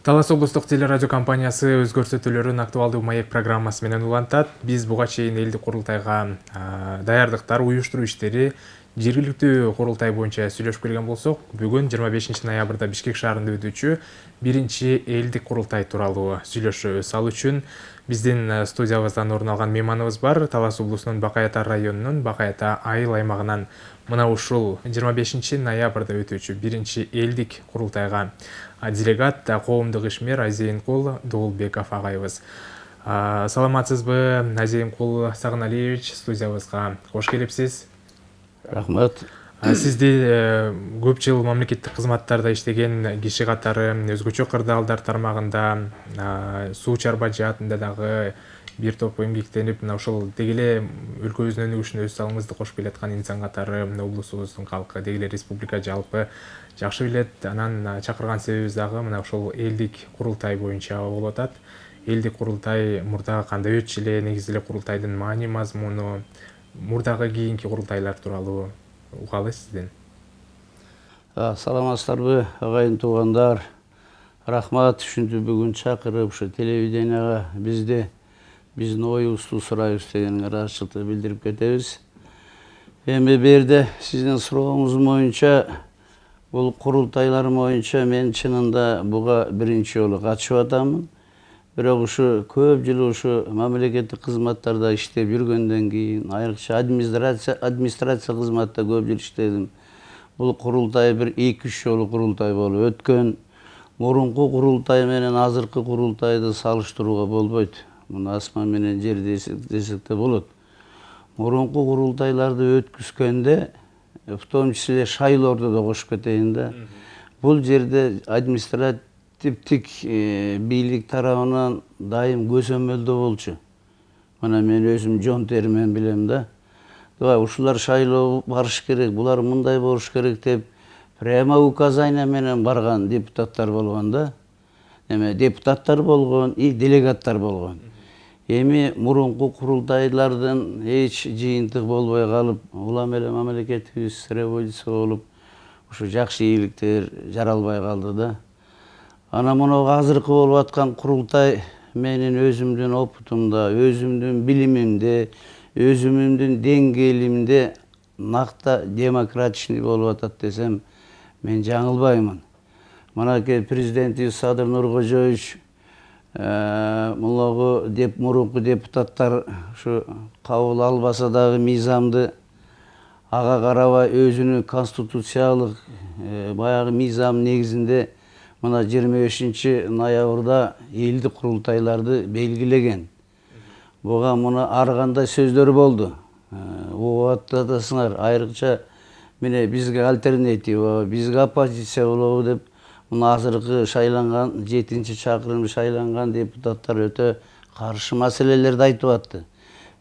Талас облустук телерадио компаниясы өз көрсөтүүлөрүн актуалдуу маек программасы менен улантат. Биз буга чейин элдик курултайга даярдыктар, уюштуруу иштери, жергиликтүү курултай боюнча сүйлөшүп келген болсок, бүгүн 25 ноябрда Бишкек шаарында өтүүчү биринчи элдик курултай тууралуу сүйлөшөбүз. Ал үчүн биздин студиябыздан орун алган мейманыбыз бар. Талас облусунун Бакай Ата районунун Бакай Ата айыл аймагынан мына ушул 25 ноябрда өтүүчү биринчи элдик курултайга делегат коомдук ишмер Азейинкул Дуулбеков агайыбыз. Саламатсызбы, Азейинкул Сагыналиевич, студиябызга кош келипсиз. Рахмат. Сизди көп жыл мамлекеттик кызматтарда иштеген киши катары өзгөчө кырдаалдар тармагында суу чарба жаатында дагы бир топ эмгектенип, мына ошол деги эле өлкөбүздүн өнүгүшүнө өз салымыңызды кошуп келаткан инсан катары облусубуздун калкы, деги эле республика жалпы жакшы билет. Анан чакырган себебибиз дагы мына ошол элдик курултай боюнча болуп атат. Элдик курултай мурда кандай өтчү эле, негизи эле курултайдын маани мазмуну, мурдагы кийинки курултайлар тууралуу угалы сизден. Саламатсыздарбы, агайын туугандар. Рахмат, ушинтип бүгүн чакырып ушу телевиденияга биздин оюбузду сурайбыз деген ыраазычылыкты билдирип кетебиз. Эми берде сиздин сурооңуз боюнча бул курултайлар боюнча мен чынында буга биринчи жолу катышып атамын. Бирок ушу көп жыл ушу мамлекеттик кызматтарда иштеп жүргөндөн кийин, айрыкча администрация кызматта көп жыл иштедим. Бул курултай бир 2-3 жолу курултай болуп өткөн. Мурунку курултай менен азыркы курултайды салыштырууга болбойт. Муну асман менен жер десек де болот. Мурунку курултайларды өткүзгөндө, в том числе шайлоорду да кошуп кетейин да. Бул жерде административдик бийлик тарабынан дайым көзөмөлдөө болчу. Мына мен өзүм жон теримен билем да. Ушулар шайлоо барыш керек, булар мындай болуш керек деп прямо указания менен барган депутаттар болгон да. Депутаттар болгон и делегаттар болгон. Эми мурунку курултайлардын эч жыйынтык болбой калып, улам эле мамлекетибиз революция болуп, ушу жакшы ийгиликтер жаралбай калды да. Ана мына азыркы болуп аткан курултай менин өзүмдүн опутумда, өзүмдүн билимимде, өзүмдүн деңгээлимде накта демократичный болуп атат десем, мен жаңылбаймын. Манакей президентибиз Садыр Нуркожоевич мурунку депутаттар ушу кабыл албаса дагы мыйзамды ага карабай өзүнүн конституциялык баягы мыйзам негизинде мына 25 ноябрда элдик курултайларды белгилеген. Буга муну ар кандай сөздөр болду. Угуп атасыңар, айрыкча міне бизге альтернатива, бизге оппозиция болобу деп мына азыркы шайланган 7-чакырым шайланган депутаттар өтө каршы маселелерди айтып атты.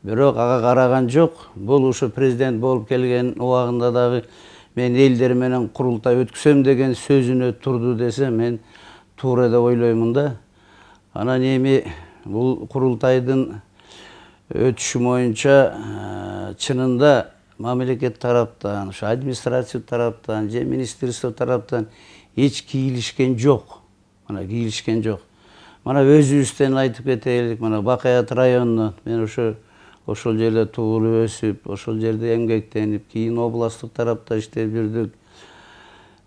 Бирок ага караган жок. Бул ушу президент болуп келген убагында дагы мен элдер менен курултай өткүзөм деген сөзүнө турду десе, мен туура деп ойлоймун да. Анан эми бул курултайдын өтүшү боюнча чынында мамлекет тараптан, ушу администрация тараптан, же министрство тараптан эч кийлишкен жок. Мына кийлишкен жок. Мына өзүбүздөн айтып кетелик, мына Бакай Ата районунан мен ошол жерде туулуп өсүп, ошол жерде эмгектенип, кийин областтык тарапта иштеп жүрдүк.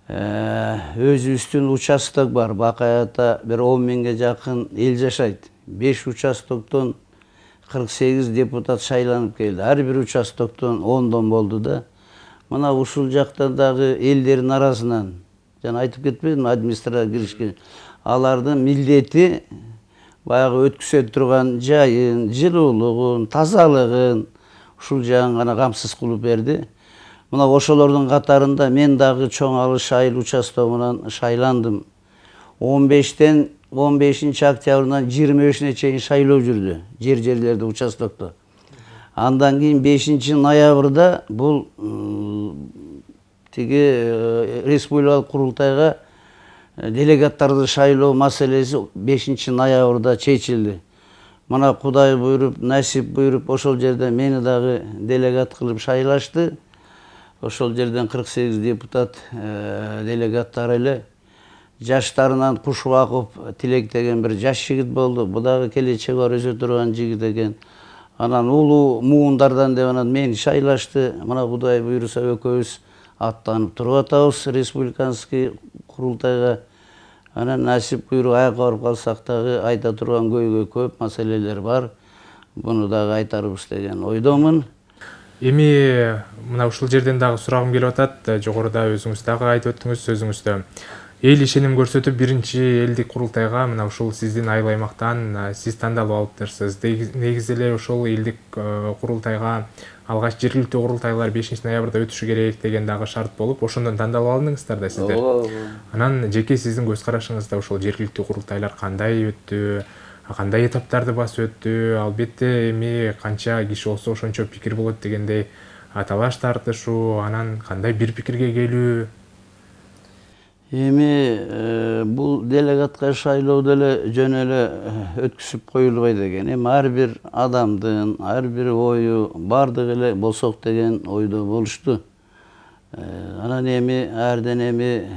Өзүбүздүн участок бар. Бакай Ата бир 10 миңге жакын эл жашайт. 5 участоктон 48 депутат шайланып келди. Ар бир участоктон 10дон болду да. Мына ушул жакта дагы элдердин арасынан жана айтып кетпедим, администрация киришкен. Алардын милдети баягы өткүзө турган жайын, жылуулугун, тазалыгын ушул жагын гана камсыз кылып берди. Мына ошолордун катарында мен дагы чоң алыш айыл участогунан шайландым. 15 октябрдан 25-не чейин шайлоо жүрдү жерлерде участокто. Андан кийин 5 ноябрда бул тиги республикалык курултайга делегаттарды шайлоо маселеси 5 ноябрда чечилди. Мына Кудай буйруп, насип буйруп, ошол жерде мени дагы делегат кылып шайлашты. Ошол жерден 48 депутат делегаттар эле жаштарынан Кушубаков Тилек деген bir жаш жигит болду. Бу дагы келечек бар өсө турган жигит экен. Анан улуу муундардан деп анан мени шайлашты. Мына Кудай буйруса экөөбүз аттанып туруп атабыз республиканский курултайга. Анан насип буйрук аякка барып калсак дагы айта турган көп маселелер бар. Буну дагы айтарбыз деген ойдомун. Эми мына ушул жерден дагы сурагым келип атат. Жогоруда өзүңүз дагы айтып өттүңүз сөзүңүздө. Эл ишеним көрсөтүп биринчи элдик курултайга мына ушул сиздин айыл аймактан сиз тандалып алыптырсыз. Негизи эле ушул элдик курултайга алгач жергиликтүү курултайлар 5 ноябрда өтүшү керек деген дагы шарт болуп, ошондон тандалып алдыңыздар да сиздер. Анан жеке сиздин көз карашыңызда ушул жергиликтүү курултайлар кандай өттү, кандай этаптарды басып өттү? Албетте эми канча киши болсо ошончо пикир болот дегендей талаш тартышуу, анан кандай бир пикирге келүү? Эми бул делегатка шайлоо деле жөн эле өткүзүп коюлбай деген. Эми ар бир адамдын, ар бир ою бардыгы эле болсок деген ойдо болушту. Анан эми арден эми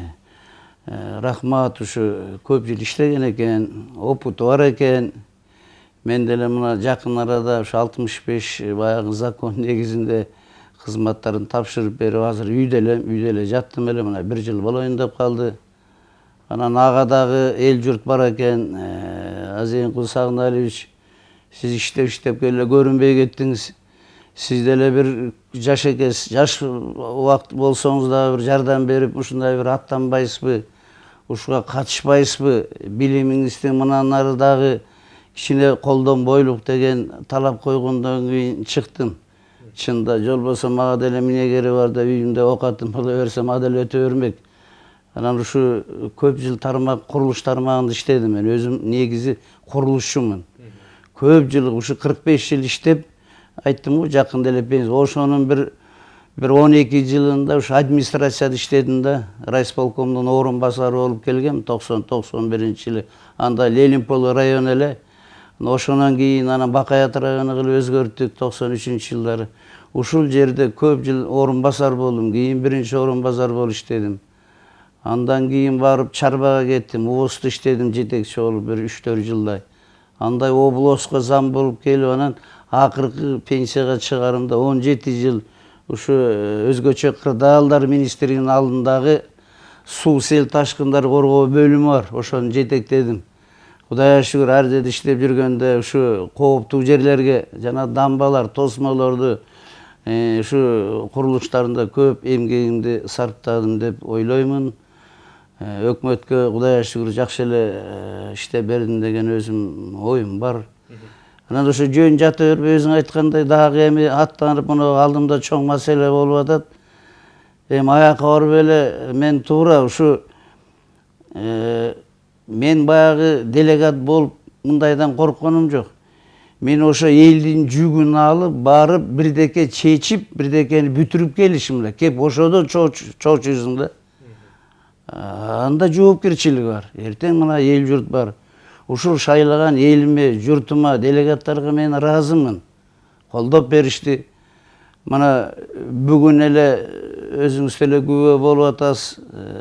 рахмат ушу көп жыл иштеген экен, опыту бар экен. Мен деле мына жакын арада ушу 65 баягы закон негизинде кызматтарын тапшырып берип, азыр үйдө эле жаттым эле, мына 1 жыл болоюн деп калды. Анан ага дагы эл журт бар экен. Азейинкул Сагыналиевич, сиз иштеп келе көрүнбөй кеттиңиз. Сиз деле бир жаш экенсиз, жаш убакыт болсоңуз дагы бир жардам берип, ушундай бир аттанбайсызбы? Ушуга катышпайсызбы? Билимиңиздин мындан ары дагы кичине колдонбойлук деген талап койгондон кийин чыктым. Чында жол болсо мага деле эмнегери бар да үйүмдө окатым боло берсем ага деле өтө бермек. Анан ушу көп жыл тармак, курулуш тармагында иштедим. Мен өзүм негизи курулушчумун. Көп жыл ушу 45 жыл иштеп, айттым го жакында эле пенсия. Ошонун бир 12 жылында ушу администрацияда иштедим да, райисполкомдун орун басары болуп келгем 90-91-жылы. Анда Ленинпол району эле. Ошонан кийин анан Бакаят району кылып өзгөрттүк 93-жылдары. Ушул жерде көп жыл орун басар болдум. Кийин биринчи орун басар болуп иштедим. Андан кийин барып Чарбага кеттим. ООСто иштедим жетекчи болуп бир 3-4 жылдай. Андай обласка зам болуп келип анан акыркы пенсияга чыгарымда 17 жыл ушу өзгөчө кырдаалдар министринин алдындагы суу сел ташкындар коргоо бөлүмү бар. Ошону жетектедим. Кудайга шүгүр ар жерде иштеп жүргөндө ушу кооптуу жерлерге жана дамбалар, тосмолорду ушу курулуштарында көп эмгегимди сарптадым деп ойлоймун. Өкмөткө Кудайга шүгүр жакшы эле иштеп бердим деген өзүм оюм бар. Анан ошо жөн жата бербей өзүң айткандай дагы эми аттанып мына алдымда чоң маселе болуп атат. Эми аякка барып эле мен туура ушу мен баягы делегат болуп мындайдан коркконум жок. Мен ошо элдин жүгүн алып барып бирдеке чечип, бирдекени бүтүрүп келишим эле. Кеп ошодо чоочуйсуң да. Анда жоопкерчилик бар. Эртең мына эл журт бар. Ушул шайлаган элиме, журтума, делегаттарга мен ыраазымын. Колдоп беришти. Мына бүгүн эле өзүңүз деле күбө болуп атасыз.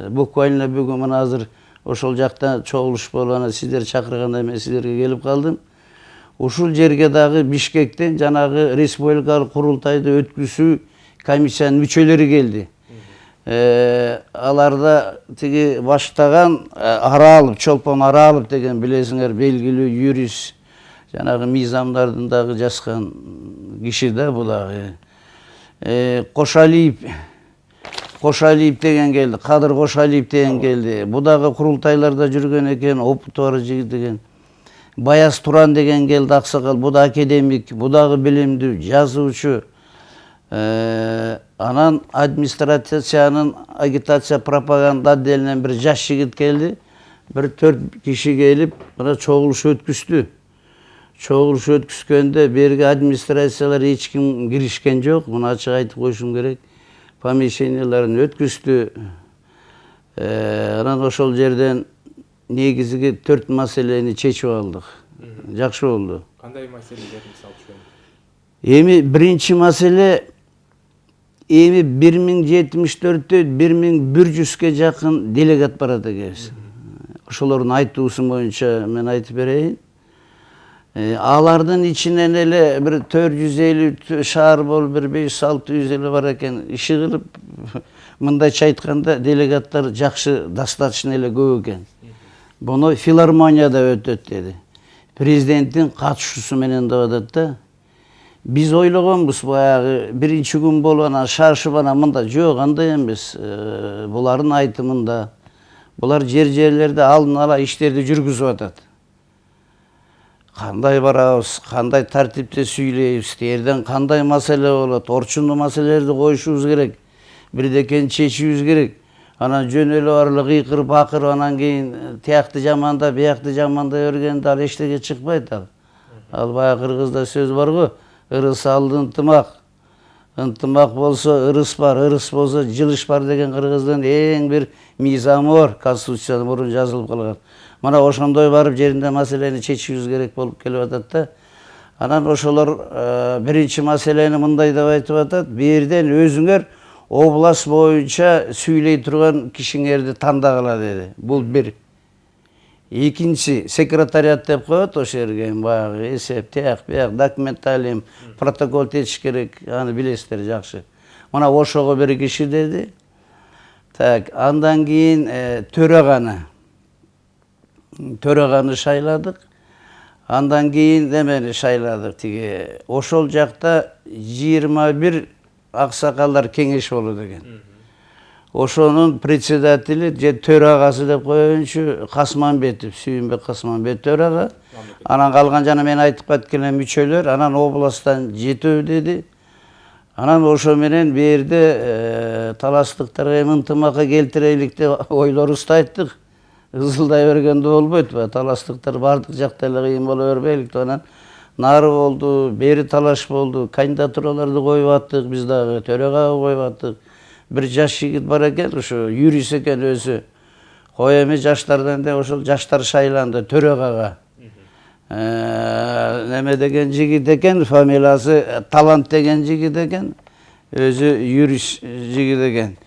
Буквально бүгүн мына азыр ошол жакта чогулуш болуп анан сиздер чакырганда мен сиздерге келип калдым. Ушул жерге дагы Бишкектен жанагы республикалык курултайды өткүзүү комиссиянын мүчөлөрү келди. Аларда тиги баштаган Аралов, Чолпон Аралов деген билесиңер белгилүү юрист, жанагы мыйзамдардын дагы жазган киши да бул дагы. Кошалиев деген келди, Кадыр Кошалиев деген келди. Бу дагы курултайларда жүргөн экен, опыту бар жигит деген. Баяз Туран деген келди, аксакал, бу да академик, бу дагы билимдүү, жазуучу. Анан администрациянын агитация пропаганда отделинен бир жаш жигит келди. Бир 4 киши келип, мына чогулуш өткүздү. Чогулуш өткүзгөндө берги администрациялар эч ким киришкен жок. Муну ачык айтып коюшум керек. Помещенияларын өткүздү. Анан ошол жерден негизги 4 маселени чечип алдык. Жакшы болду. Кандай маселелер мисалы үчүн? Эми биринчи маселе эми 1074-тө 1100-ке жакын делегат барат экенбиз. ошолордун айтуусу боюнча мен айтып берейин. Алардын ичинен эле bir 450 шаар болуп, bir 500-600 эле бар экен. Иши кылып, мындайча айтканда делегаттар жакшы, достаточно эле көп экен. Буну филармонияда өтөт деди. Президенттин катышуусу менен деп атат да. Биз ойлогонбуз баягы биринчи күн болуп анан шашып анан мында жок, андай эмес. Булардын айтымында булар жерлерде алдын ала иштерди жүргүзүп атат. Кандай барабыз, кандай тартипте сүйлөйбүз, эрден кандай маселе болот, орчундуу маселелерди коюшубуз керек, бирдекени чечүүбүз керек. Анан жөн эле барлык кыйкырып акырып, анан кийин тиякты жаманда, биякты жаманда өргөндө ал эчтеге чыкпайт ал. Ал баягы кыргызда сөз бар го, ырыс алды ынтымак. Ынтымак болсо ырыс бар, ырыс болсо жылыш бар деген кыргыздын эң бир мыйзамы бар, конституцияда мурун жазылып калган. Мана ошондой барып жеринде маселени чечүүбүз керек болуп келип атат да. Анан ошолор биринчи маселени мындай деп айтып атат: "Бирден өзүңөр область боюнча сүйлөй турган кишиңерди тандагыла" деди. Бул бир. Экинчи, секретариат деп коет ошо жерге, баягы эсеп, тияк, бияк, документалием, протокол течиш керек, аны билесиздер жакшы. Мана ошого бир киши деди. Так, андан кийин төрөганы шайладык. Андан кийин немени шайладык, тиги ошол жакта 21 аксакалдар кеңеш болду деген. Ошонун председатели же төрагасы деп коеюнчу Касманбетов, Сүйүнбек Касманбетов төрага. Анан калган жана мен айтып кеткен мүчөлөр, анан областтан 7 деди. Анан ошо менен бу жерде таластыктарга ынтымакка келтирелик деп ойлорубузду айттык. Ызылдай бергенде болбойт ба? Таластыктар бардык жакта эле кыйын боло бербейлик. Анан нары болду, бери талаш болду. Кандидатураларды коюп аттык, биз дагы төрөгага коюп аттык. Bir жаш жигит бар экен, ошо юрист экен өзү. Кой эми жаштардан да ошол жаштар шайланды төрөгага. Неме деген жигит экен, фамилиясы Талант деген жигит экен. Өзү юрист жигит экен.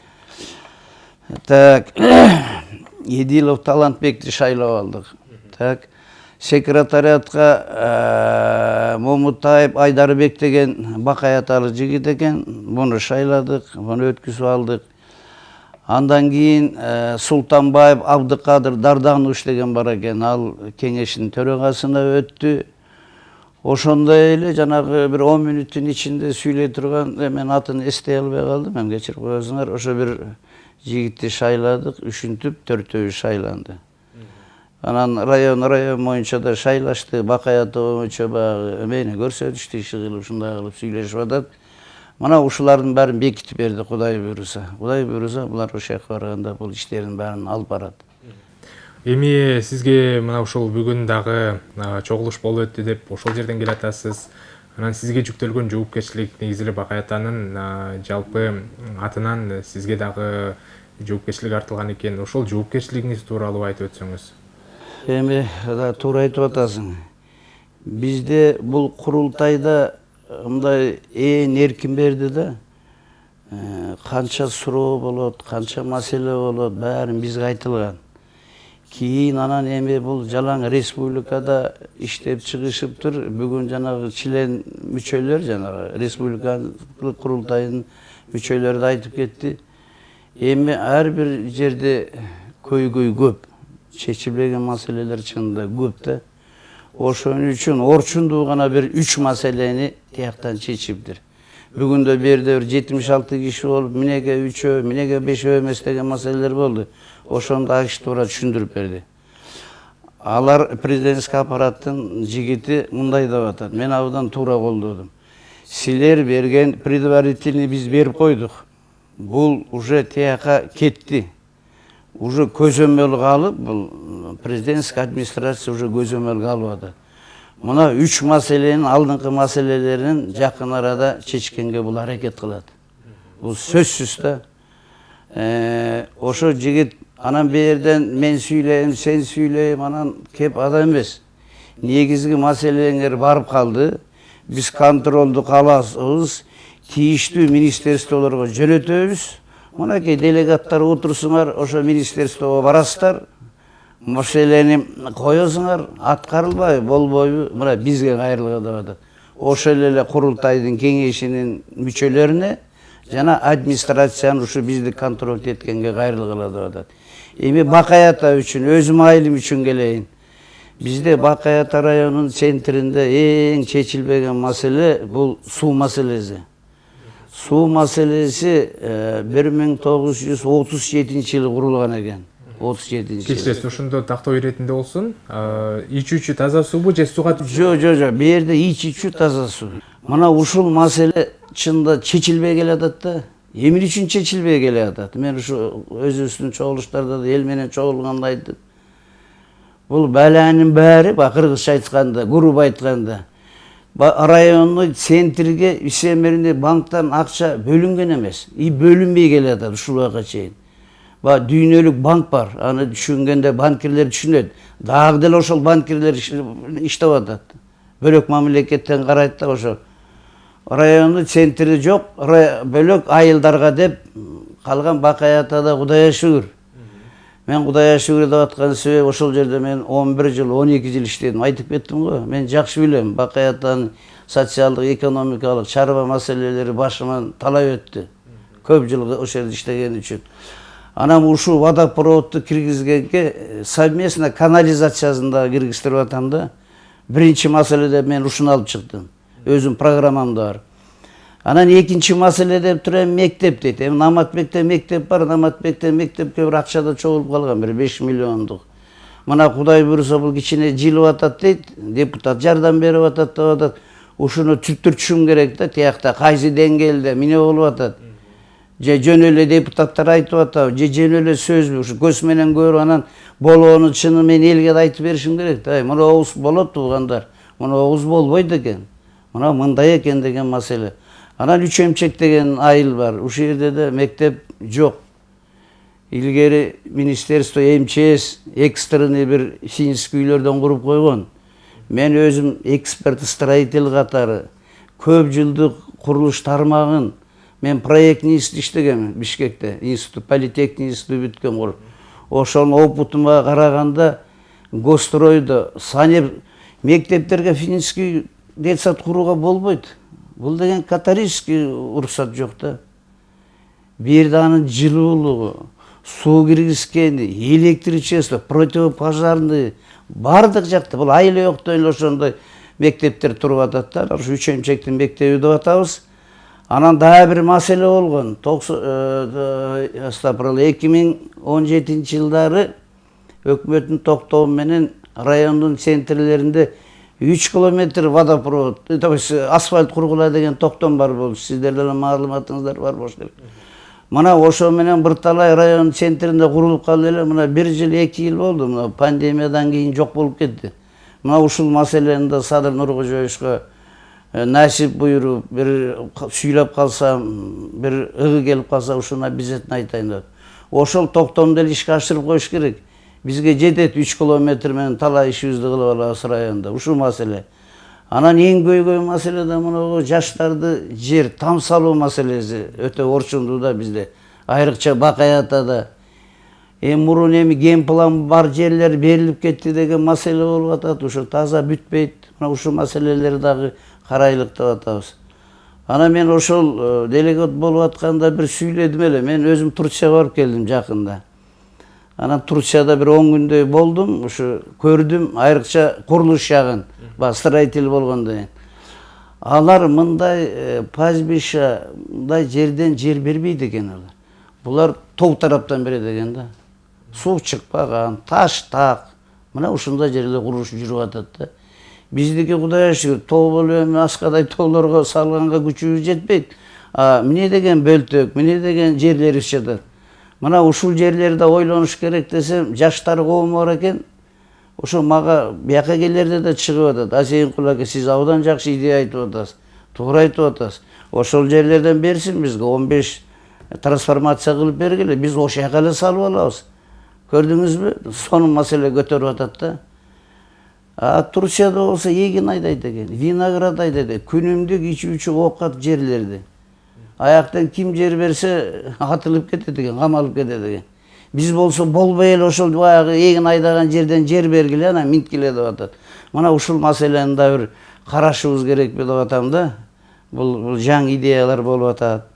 Так, Едилов Талантбекти шайлап алдык. Так, секретариатка Момутаев Айдарбек деген Бакаяталы жигит экен. Буну шайладык, буну өткүзүп алдык. Андан кийин Султанбаев Абдыкадыр Дарданович деген бар экен. Ал кеңештин төрөгасына өттү. Ошондой эле жанагы bir 10 мүнөттүн ичинде сүйлөй турган, мен атын эстей албай калдым, мен кечирип коесуңар. Ошо бир жигитти шайладык, үшүнтүп 4-өө шайланды. Анан район боюнча да шайлашты, Бакаятова боюнча баягы эмени көрсөтүштү, иши кылып, ушундай кылып сүйлөшүп атат. Мана ушулардын баарын бекитип берди, Кудай буйруса. Кудай буйруса, булар ошол жака барганда бул иштердин баарын алып барат. Эми сизге мына ушул бүгүн дагы чогулуш болуп өттү деп ошол жерден келатасыз. Анан сизге жүктөлгөн жоопкерчилик негизи эле Бакаятанын жалпы атынан сизге дагы жоопкерчилик артылган экен. Ошол жоопкерчилигиңиз тууралуу айтып өтсөңүз. Эми да туура айтып атасың. Бизде бул курултайда мындай эркин берди да. Канча суроо болот, канча маселе болот, баарын бизге айтылган. Кийин анан эми бул жалаң республикада иштеп чыгышыптыр. Бүгүн жанагы член мүчөлөр, жанагы республикалык курултайдын мүчөлөрү да айтып кетти. Эми ар бир жерде көйгөй көп. Чечилбеген маселелер чынында көп да. Ошон үчүн орчундуу гана бир 3 маселени тияктан чечиптир. Бүгүндө берде 76 киши болуп, минеге 3-өө, минеге 5-өө эмес деген маселелер болду. Ошондо акиш туура түшүндүрүп берди. Алар президенттик аппараттын жигити мындай деп атат. Мен абдан туура колдодум. Силер берген предварительный биз берип койдук. Бул уже тияка кетти. Уже көзөмөлгө алып, бул президенттик администрация уже көзөмөлгө алып атат. Мына 3 маселенин алдыңкы маселелерин жакын арада чечкенге бул аракет кылат. Бул сөзсүз да. Ошо жигит анан берден мен сүйлөйм, сен сүйлөйм, анан кеп адам эмес. Негизги маселеңер барып калды. Биз контролду калабыз, тийиштүү министрликтолорго жөнөтөбүз. Мынакей делегаттар отурсуңар, ошо министрликке барасыздар. Маселени коесуңар, аткарылбай, болбойбу, мына бизге кайрылган деп атат. Ошол эле курултайдын кеңешинин мүчөлөрүнө жана администрациянын ушу бизди контроль эткенге кайрылгыла деп атат. Эми Бакай ата үчүн, өзүм айылым үчүн келейин. Бизде Бакай ата районунун центринде эң чечилбеген маселе бул суу маселеси. Суу маселеси 1937-жылы курулган экен. 37-жылы. Кечиресиз, ошондо тактоо иретинде болсун. Ичүүчү таза суубу же суга Жок, бу жерде ичүүчү таза суу. Мына ушул маселе чында чечилбей келатат да. Эмне үчүн чечилбей келатат? Мен ушу өзүбүздүн чогулуштарда да эл менен чогулганда айттым. Бул баланын баары, кыргызча айтканда, грубо айтканда, райондун центрге ишемеринде банктан акча бөлүнген эмес. Бөлүнбөй келатат ушул убакка чейин. Дүйнөлүк банк бар, аны түшүнгөндө банкирлер түшүнөт. Дагы деле ошол банкирлер иштеп атат. Бөлөк мамлекеттен карайт да ошо. Райондун центри жок, бөлөк айылдарга деп калган Бакай атада Кудайга шүгүр. Мен Кудайга шүгүр деп аткан себеби ошол жерде мен 11 жыл, 12 жыл иштедим. Айтып кеттим го. Мен жакшы билем, Бакай атанын социалдык, экономикалык, чарба маселелери башыман талап өттү. Көп жыл ошол жерде иштеген үчүн. Анан ушул водопроводду киргизгенге совместно канализациясын да киргиздирип атам да. Биринчи маселеде мен ушуну алып чыктым. Өзүм программамда бар. Анан экинчи маселе деп турам мектеп дейт. Эми Наматбекте мектеп бар, Наматбекте мектепке бир акча да чогулуп калган, бир 5 миллиондук. Мына Кудай буйруса бул кичине жылып атат дейт, депутат жардам берип атат деп атат. Ушуну түптүртүшүм керек да, тиякта кайсы деңгээлде эмне болуп атат. Же жөн эле депутаттар айтып атабы, же жөн эле сөзбү, ушу көз менен көрүп анан болоонун чынын мен элге да айтып беришим керек да. Мына обуз болот туугандар, мына обуз болбойт экен. Мына мындай экен деген маселе. Анан Үч Эмчек деген айыл бар. Ушул жерде да мектеп жок. Илгери министерство МЧС экстренный бир финский үйлөрдөн куруп койгон. Мен өзүм эксперт строитель катары көп жылдык курулуш тармагын мен проектный институт иштегем Бишкекте, институт, политехник институт бүткөм куруп. Ошонун опытыма караганда гостройдо санеп мектептерге финский детсад курууга болбойт. Бул деген катарический уруксат жок да. Бир жерде анын жылуулугу, суу киргизгени, электричество, противопожарный бардык жакта бул айыл өктөн эле ошондой мектептер туруп атат да. Ушу Үч Эмчектин мектеби деп атабыз. Анан дагы бир маселе болгон. 2017 жылдары өкмөттүн токтоому менен райондун центрлеринде 3 километр водопровод, асфальт кургула деген токтом бар болчу. Сиздерде маалыматыңыздар бар болуш керек. Мына ошо менен бир талай район центринде курулуп калды эле. Мына 1 жыл, 2 жыл болду. Мына пандемиядан кийин жок болуп кетти. Мына ушул маселени да Садыр Нуркожоевичке насип буйруп, бир сүйлөп калсам, бир ыгы келип калса ушуну обязательно айтайын деп. Ошол токтомду эле ишке ашырып коюш керек. Бизге жетет 3 километр менен талай ишибизди кылып алабыз районда. Ушул маселе. Анан эң көйгөй маселе да мына жаштарды жер там салуу маселеси өтө орчундуу да бизде. Айрыкча Бакай атада. Мурун эми ген план бар жерлер берилип кетти деген маселе болуп атат. Ушу таза бүтпөйт. Мына ушул маселелерди дагы карайлык деп атабыз. Анан мен ошол делегат болуп атканда бир сүйлөдүм эле. Мен өзүм Турцияга барып келдим жакында. Анан Турцияда бир 10 күндөй болдум. Ушу көрдүм, айрыкча курулуш жагын, строитель болгондон кийин. Алар мындай пастбища, мындай жерден жер бербейт экен алар. Булар тоо тараптан берет экен да. Суу чыкпаган, таш так. Мына ушундай жерде курулуш жүрүп атат да. Биздики Кудайга шүгүр, тоо болуп эми аскадай тоолорго салганга күчүбүз жетпейт. Эмне деген бөлтөк, эмне деген жерлерибиз жатат. Мына ушул жерлерде ойлонуш керек десем, жаштар коому бар экен. Ошо мага бияка келерде да чыгып атат. Асейинкул ака, сиз абдан жакшы идея айтып атасыз. Туура айтып атасыз. Ошол жерлерден берсин бизге 15 трансформация кылып бергиле. Биз ошол жака эле салып алабыз. Көрдүңүзбү? Сонун маселе көтөрүп атат да. Турцияда болсо эгин айдайт экен, виноград айдайт экен, күнүмдүк ичүүчү оокат жерлерди. Аяктан ким жер берсе атылып кетет экен, камалып кетет экен. Биз болсо болбой эле ошол баягы эгин айдаган жерден жер бергиле анан минткиле деп атат. Мына ушул маселени да бир карашыбыз керекпи деп атам да. Бул жаңы идеялар болуп атат.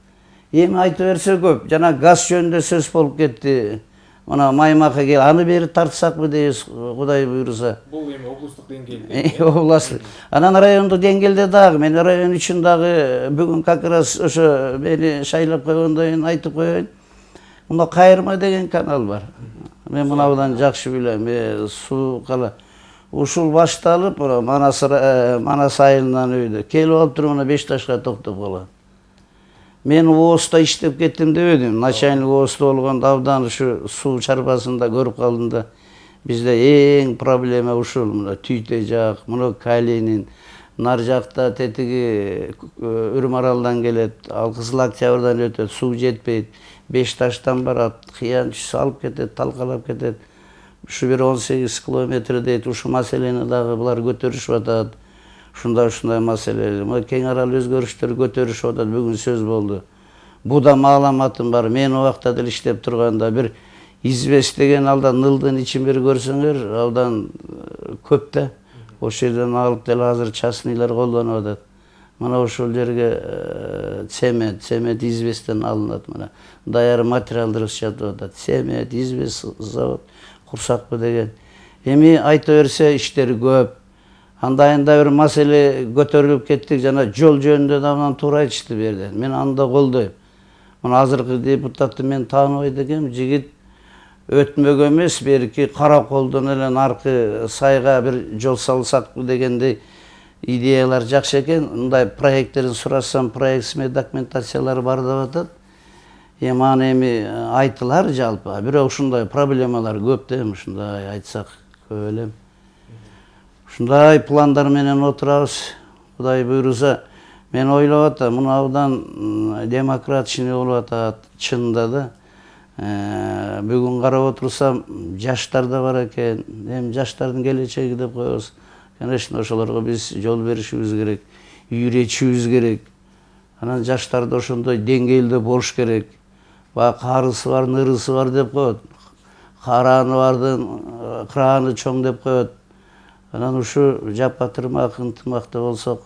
Эми айта берсе көп. Жана газ жөнүндө сөз болуп кетти. Мына Маймакка кел, аны бери тартсакпы дейбиз, Кудай буйруса. Бул эми облустук деңгээлде. Областык. Анан райондук деңгээлде дагы, мен район үчүн дагы бүгүн как раз ошо мени шайлап койгондон кийин айтып коеюн. Мына Кайырма деген канал бар. Мен мынабыдан жакшы билем. Суу кала. Ушул башталып, Манас айылынан өйдө. Келип алып туруп мына Бешташка токтоп калат. Мен ООСта иштеп кеттим дебедим. Начальник ООСта болгондо абдан ушу суу чарбасында көрүп калдым да. Бизде эң проблема ушул. Мына Түйте жак, мына Калинин, нар жакта тетиги Үрмаралдан келет, ал Кызыл Октябрдан өтөт, суу жетпейт. Бешташтан барат, кыянчысы алып кетет, талкалап кетет. Ушу бир 18 километр дейт. Ушу маселени дагы булар көтөрүшүп атат. Ушундай маселе. Кең аралуу өзгөрүштөр көтөрүшүп атат. Бүгүн сөз болду. Бу да маалыматым бар. Мен убакта деле иштеп турганда бир Извес деген алда Нылдын ичин бир көрсөңөр, абдан көп да. Ошол жерден алып деле азыр частныйлар колдонуп атат. Мына ошол жерге цемент Известен алынат. Мына даяр материалдар жатып атат. Цемент, Извес завод курсакпы деген. Эми айта берсе иштери көп. Андайында бир маселе көтөрүлүп кеттик, жана жол жөнүндө да анан туура айтышты берден. Мен аны да колдойм. Мына азыркы депутатты мен тааныбайт экенмин. Жигит өтмөгө эмес, берки Караколдон эле наркы сайга бир жол салсакпы дегендей идеялар жакшы экен. Мындай проекттерин сурасам, проект документациялары бар деп атат. Эми айтылар жалпы. Бирок ушундай проблемалар көп да, ушундай айтсак көп элем. Ушундай пландар менен отурабыз. Кудай буйруса, мен ойлоп атам, мынабыдан демократичный болуп атат, чынында да. Бүгүн карап отурсам, жаштар да бар экен. Эми жаштардын келечеги деп коебуз. Конечно, ошолорго биз жол беришибиз керек, үйрөтүшүбүз керек. Анан жаштар да ошондой деңгээлде болуш керек. Баягы карысы бар, нырысы бар деп коет. Караны бардын, краны чоң деп коет. Анан ушу жапа-тырмак, ынтымакта болсок,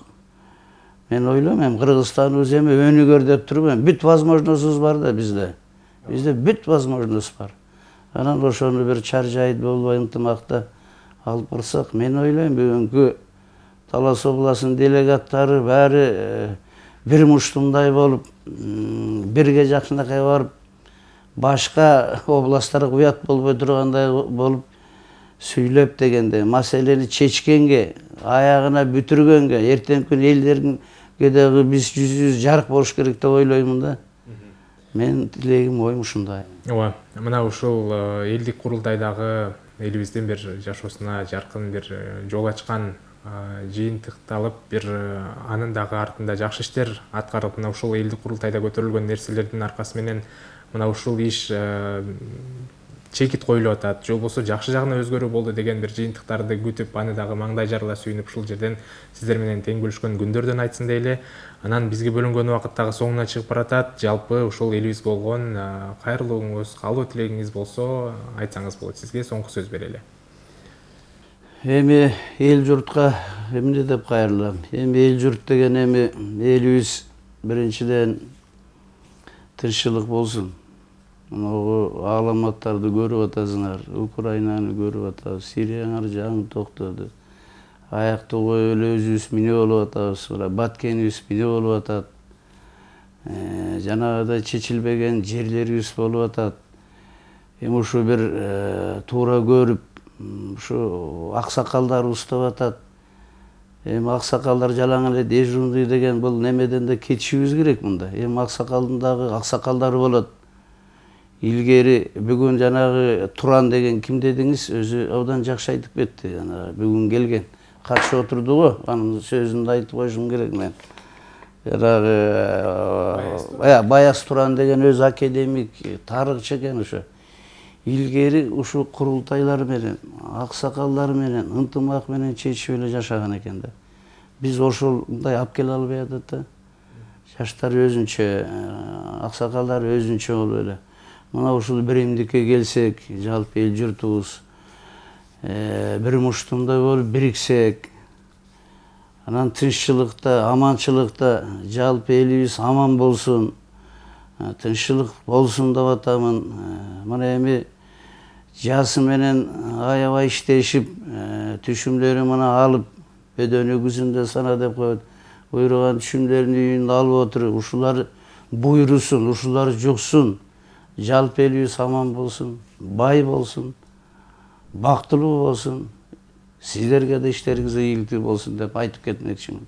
мен ойлойм, эми Кыргызстаныбыз эми өнүгөр деп турбайм. Бүт возможностубуз бар да бизде. Бизде бүт возможность бар. Анан ошону бир чаржайыт болбой ынтымакта алып барсак, мен ойлойм, бүгүнкү Талас областынын делегаттары баары бир муштумдай болуп, бирге жакшынакай барып, башка областтарга уят болбой тургандай болуп сүйлөп дегенде, маселени чечкенге, аягына бүтүргөнгө, эртеңки күн элдерге дагы биз жүзүбүз жарык болуш керек деп ойлоймун да. Мен тилегим оюм ушундай. Ооба, мына ушул элдик курултайдагы элибиздин бир жашоосуна жаркын бир жол ачкан жыйынтыкталып, бир анын дагы артында жакшы иштер аткарылып, мына ушул элдик курултайда көтөрүлгөн нерселердин аркасы менен мына ушул иш чекит коюлуп атат, же болбосо жакшы жагына өзгөрүү болду деген бир жыйынтыктарды күтүп, аны дагы маңдай жарыла сүйүнүп ушул жерден сиздер менен тең бөлүшкөн күндөрдөн айтсын дейли. Анан бизге бөлүнгөн убакыт дагы соңуна чыгып баратат. Жалпы ушул элибизге болгон кайрылууңуз, каалоо тилегиңиз болсо айтсаңыз болот. Сизге соңку сөз берели. Эми эл журтка эмне деп кайрылам? Эми эл журт деген эми элибиз биринчиден тынччылык болсун. Могу аламаттарды көрүп атасыңар, Украинаны көрүп атабыз, Сирияңар жаңы токтоду. Аякты коюп эле өзүбүз мине болуп атабыз, баткенибиз мине болуп атат. Жанагыдай чечилбеген жерлерибиз болуп атат. Эми ушу бир туура көрүп, ушу аксакалдарыбыз деп атат. Эми аксакалдар жалаң эле дежурный деген бул немеден да кетишибиз керек мында. Эми аксакалдын дагы аксакалдары болот. Илгери бүгүн жанагы Туран деген ким дедиңиз, өзү абдан жакшы айтып кетти. Бүгүн келген. Каршы отурду го, анын сөзүн да айтып коюшум керек мен. Баяс Туран деген өзү академик, тарыхчы экен ошо. Илгери ушул курултайлар менен, аксакалдар менен, ынтымак менен чечип эле жашаган экен да. Биз ошолдай алып келе албай атат да. Жаштар өзүнчө, аксакалдар өзүнчө болуп эле. мына ушул биримдикке келсек, жалпы эл журтубуз бир муштумдай болуп бириксек, анан тынччылыкта, аманчылыкта жалпы элибиз аман болсун, тынччылык болсун деп атамын. Мына эми жасы менен аябай иштешип, түшүмдөрүн мына алып, бөдөн өгүзүндө сана деп коет. Буйруган түшүмдөрүн үйүндө алып отуруп, ушулар буйрусун, ушулар жуксун. Жалпы элибиз аман болсун, бай болсун, бактылуу болсун. Сиздерге да иштериңиз ийгиликтүү болсун деп айтып кетмекчимин.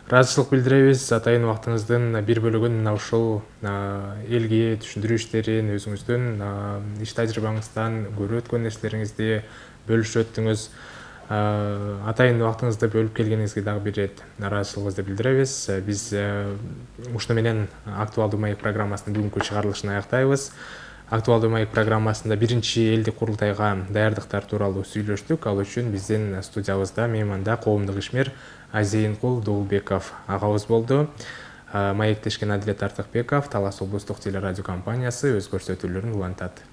Ыраазычылык билдиребиз. Атайын убактыңыздын бир бөлүгүн мына ушул элге түшүндүрүү иштерин, өзүңүздүн иш тажрыйбаңыздан көрүп өткөн нерселериңизди бөлүшүп өттүңүз. Атайын убактыңызды бөлүп келгениңизге дагы бир ирет ыраазычылыгыбызды билдиребиз. Биз ушуну менен актуалдуу маек программасынын бүгүнкү чыгарылышын аяктайбыз. Актуалдуу маек программасында биринчи элдик курултайга даярдыктар тууралуу сүйлөштүк. Ал үчүн биздин студиябызда мейманда коомдук ишмер Азейинкул Дуулбеков агабыз болду. Маектешкен Адилет Артыкбеков Талас облустук телерадио компаниясы өз көрсөтүүлөрүн улантат.